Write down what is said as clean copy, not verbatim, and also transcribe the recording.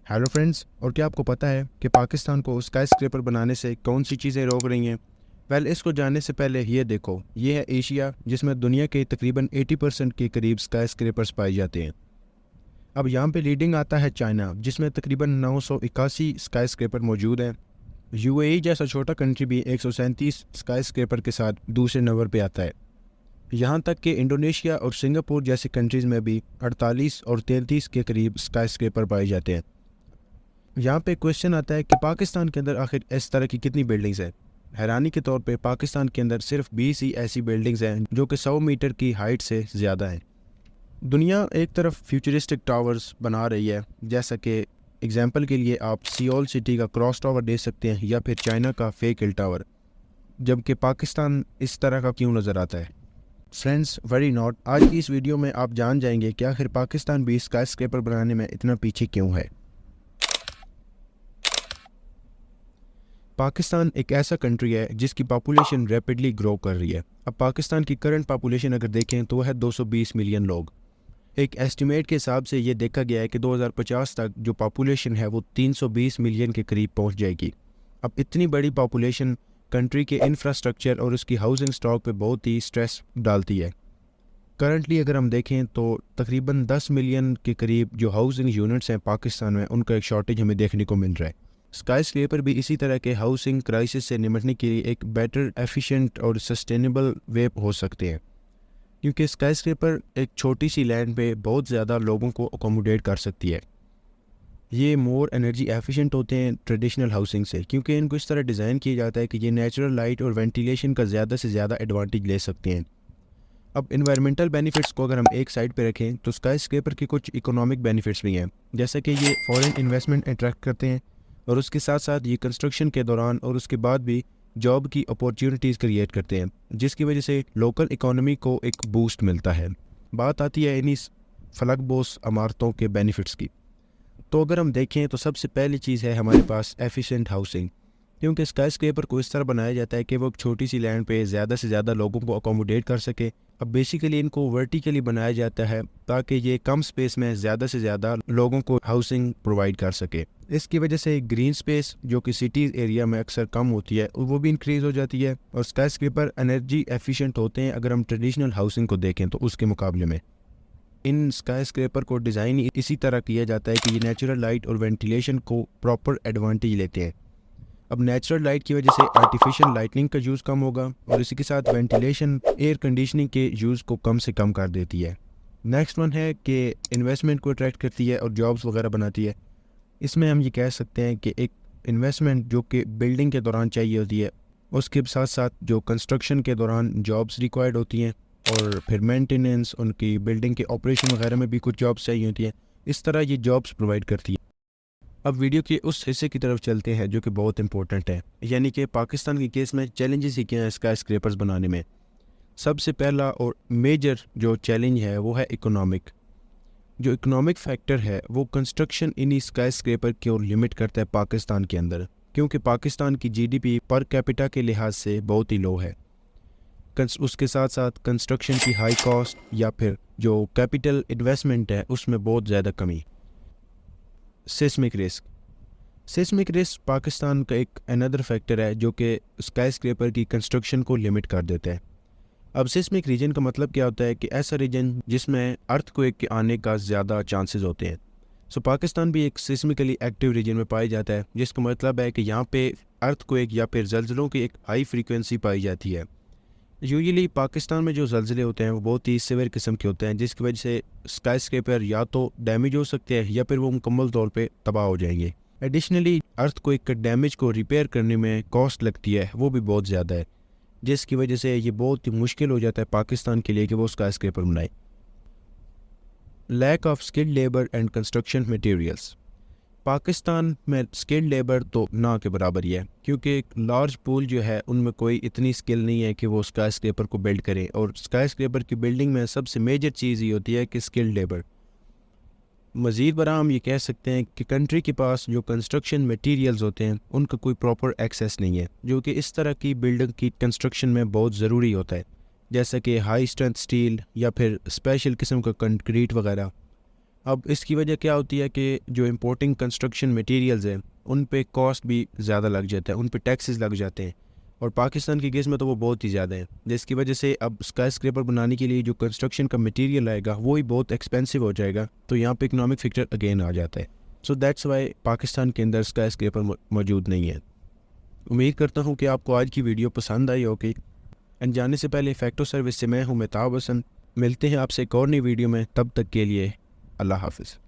Hello friends, और क्या आपको पता है कि पाकिस्तान को स्काई स्क्रैपर बनाने से कौन सी चीज़ें रोक रही हैं? इसको जानने से पहले ये देखो, ये है एशिया, जिसमें दुनिया के तकरीबन 80% के करीब स्काई स्क्रैपर्स पाए जाते हैं। अब यहाँ पे लीडिंग आता है चाइना, जिसमें तकरीबन 981 स्काई स्क्रैपर मौजूद हैं। यूएई जैसा छोटा कंट्री भी 137 स्काई स्क्रैपर के साथ दूसरे नंबर पे आता है। यहाँ तक कि इंडोनेशिया और सिंगापुर जैसी कंट्रीज़ में भी 48 और 33 के करीब स्काई स्क्रैपर पाए जाते हैं। यहाँ पे क्वेश्चन आता है कि पाकिस्तान के अंदर आखिर इस तरह की कितनी बिल्डिंग्स हैं। हैरानी के तौर पे पाकिस्तान के अंदर सिर्फ 20 ही ऐसी बिल्डिंग्स हैं जो कि 100 मीटर की हाइट से ज़्यादा हैं। दुनिया एक तरफ फ्यूचरिस्टिक टावर्स बना रही है, जैसा कि एग्जांपल के लिए आप सियोल सिटी का क्रॉस टावर दे सकते हैं या फिर चाइना का फेक हिल टावर, जबकि पाकिस्तान इस तरह का क्यों नज़र आता है। फ्रेंड्स, वेरी नॉट, आज की इस वीडियो में आप जान जाएंगे कि आखिर पाकिस्तान भी स्काई स्क्रैपर बनाने में इतना पीछे क्यों है। पाकिस्तान एक ऐसा कंट्री है जिसकी पॉपुलेशन रैपिडली ग्रो कर रही है। अब पाकिस्तान की करंट पॉपुलेशन अगर देखें तो वह है 220 मिलियन लोग। एक एस्टिमेट के हिसाब से ये देखा गया है कि 2050 तक जो पॉपुलेशन है वो 320 मिलियन के करीब पहुंच जाएगी। अब इतनी बड़ी पॉपुलेशन कंट्री के इंफ्रास्ट्रक्चर और उसकी हाउसिंग स्टॉक पे बहुत ही स्ट्रेस डालती है। करंटली अगर हम देखें तो तकरीबन 10 मिलियन के करीब जो हाउसिंग यूनिट्स हैं पाकिस्तान में, उनका एक शॉर्टेज हमें देखने को मिल रहा है। स्काई स्क्रैपर भी इसी तरह के हाउसिंग क्राइसिस से निपटने के लिए एक बेटर, एफिशिएंट और सस्टेनेबल वे हो सकते हैं, क्योंकि स्काई स्क्रैपर एक छोटी सी लैंड पे बहुत ज़्यादा लोगों को अकोमोडेट कर सकती है। ये मोर एनर्जी एफिशिएंट होते हैं ट्रेडिशनल हाउसिंग से, क्योंकि इनको इस तरह डिज़ाइन किया जाता है कि ये नेचुरल लाइट और वेंटिलेशन का ज़्यादा से ज़्यादा एडवांटेज ले सकते हैं। अब इन्वायरमेंटल बेनिफिट्स को अगर हम एक साइड पे रखें तो स्काई स्क्रैपर के कुछ इकोनॉमिक बेनिफिट्स भी हैं, जैसे कि ये फॉरेन इन्वेस्टमेंट अट्रैक्ट करते हैं और उसके साथ साथ ये कंस्ट्रक्शन के दौरान और उसके बाद भी जॉब की अपॉर्चुनिटीज़ क्रिएट करते हैं, जिसकी वजह से लोकल इकोनॉमी को एक बूस्ट मिलता है। बात आती है इन्हीं फलकबोस इमारतों के बेनिफिट्स की। तो अगर हम देखें तो सबसे पहली चीज़ है हमारे पास एफिशिएंट हाउसिंग, क्योंकि स्काई स्क्रैपर को इस तरह बनाया जाता है कि वो एक छोटी सी लैंड पे ज़्यादा से ज़्यादा लोगों को अकोमोडेट कर सके। अब बेसिकली इनको वर्टिकली बनाया जाता है ताकि ये कम स्पेस में ज़्यादा से ज़्यादा लोगों को हाउसिंग प्रोवाइड कर सके। इसकी वजह से ग्रीन स्पेस जो कि सिटीज़ एरिया में अक्सर कम होती है वो भी इंक्रीज़ हो जाती है, और स्काई स्क्रैपर एनर्जी एफिशिएंट होते हैं अगर हम ट्रेडिशनल हाउसिंग को देखें तो उसके मुकाबले में। इन स्काई स्क्रैपर को डिज़ाइन इसी तरह किया जाता है कि ये नेचुरल लाइट और वेंटिलेशन को प्रॉपर एडवांटेज लेते हैं। अब नेचुरल लाइट की वजह से आर्टिफिशियल लाइटनिंग का यूज़ कम होगा, और इसी के साथ वेंटिलेशन एयर कंडीशनिंग के यूज़ को कम से कम कर देती है। नेक्स्ट वन है कि इन्वेस्टमेंट को अट्रैक्ट करती है और जॉब्स वगैरह बनाती है। इसमें हम ये कह सकते हैं कि एक इन्वेस्टमेंट जो कि बिल्डिंग के दौरान चाहिए होती है, उसके साथ साथ जो कंस्ट्रक्शन के दौरान जॉब्स रिक्वायर्ड होती हैं, और फिर मेंटेनेंस, उनकी बिल्डिंग के ऑपरेशन वगैरह में भी कुछ जॉब्स चाहिए होती हैं। इस तरह ये जॉब्स प्रोवाइड करती है। अब वीडियो के उस हिस्से की तरफ चलते हैं जो कि बहुत इंपॉर्टेंट है, यानी कि पाकिस्तान के केस में चैलेंजेस ही क्या हैं स्काई स्क्रैपर्स बनाने में। सबसे पहला और मेजर जो चैलेंज है वो है इकोनॉमिक। जो इकोनॉमिक फैक्टर है वो कंस्ट्रक्शन इन्हीं स्काई स्क्रैपर की ओर लिमिट करता है पाकिस्तान के अंदर, क्योंकि पाकिस्तान की जीडीपी पर कैपिटा के लिहाज से बहुत ही लो है। उसके साथ साथ कंस्ट्रक्शन की हाई कॉस्ट या फिर जो कैपिटल इन्वेस्टमेंट है उसमें बहुत ज़्यादा कमी। Seismic risk. Seismic risk Pakistan का एक अनदर फैक्टर है जो कि स्काई स्क्रैपर की कंस्ट्रक्शन को लिमिट कर देता है। अब सिस्मिक रीजन का मतलब क्या होता है कि ऐसा रीजन जिसमें अर्थक्वेक के आने का ज़्यादा चांसेस होते हैं। सो पाकिस्तान भी एक सिस्मिकली एक्टिव रीजन में पाया जाता है, जिसका मतलब है कि यहाँ पे अर्थक्वेक या फिर जल्जलों की एक हाई फ्रीक्वेंसी पाई जाती है। यूजुअली पाकिस्तान में जो जल्जले होते हैं वो बहुत ही सीवियर किस्म के होते हैं, जिसकी वजह से स्काई स्क्रैपर या तो डैमेज हो सकते हैं या फिर वो मुकम्मल तौर पे तबाह हो जाएंगे। एडिशनली अर्थक्वेक के डैमेज को रिपेयर करने में कॉस्ट लगती है, वो भी बहुत ज़्यादा है, जिसकी वजह से ये बहुत ही मुश्किल हो जाता है पाकिस्तान के लिए कि वो स्काई स्क्रैपर बनाए। Lack of skilled labour and construction materials. Pakistan में स्किल्ड लेबर तो ना के बराबर ही है, क्योंकि एक लार्ज पूल जो है उनमें कोई इतनी स्किल नहीं है कि वो स्काई स्क्रैपर को बिल्ड करें, और स्काई स्क्रैपर की बिल्डिंग में सबसे मेजर चीज़ ये होती है कि स्किल्ड लेबर। मज़ीद बरा हम ये कह सकते हैं कि कंट्री के पास जो कंस्ट्रक्शन मटेरियल्स होते हैं उनका कोई प्रॉपर एक्सेस नहीं है, जो कि इस तरह की बिल्डिंग की कंस्ट्रक्शन में बहुत ज़रूरी होता है, जैसा कि हाई स्ट्रेंथ स्टील या फिर स्पेशल किस्म का कंक्रीट वगैरह। अब इसकी वजह क्या होती है कि जो इम्पोर्टिंग कंस्ट्रक्शन मटेरियल्स हैं उन पे कॉस्ट भी ज़्यादा लग जाता है, उन पे टैक्सेस लग जाते हैं, और पाकिस्तान के केस में तो वो बहुत ही ज़्यादा है, जिसकी वजह से अब स्काई स्क्रैपर बनाने के लिए जो कंस्ट्रक्शन का मटेरियल आएगा वो ही बहुत एक्सपेंसिव हो जाएगा। तो यहाँ पे इकोनॉमिक फैक्टर अगेन आ जाता है। सो दैट्स वाई पाकिस्तान के अंदर स्काई स्क्रैपर मौजूद नहीं है। उम्मीद करता हूँ कि आपको आज की वीडियो पसंद आई होगी। एंड जाने से पहले फैक्टो सर्विस से मैं हूँ मेहताब हसन। मिलते हैं आपसे एक और नई वीडियो में, तब तक के लिए अल्लाह हाफिज़।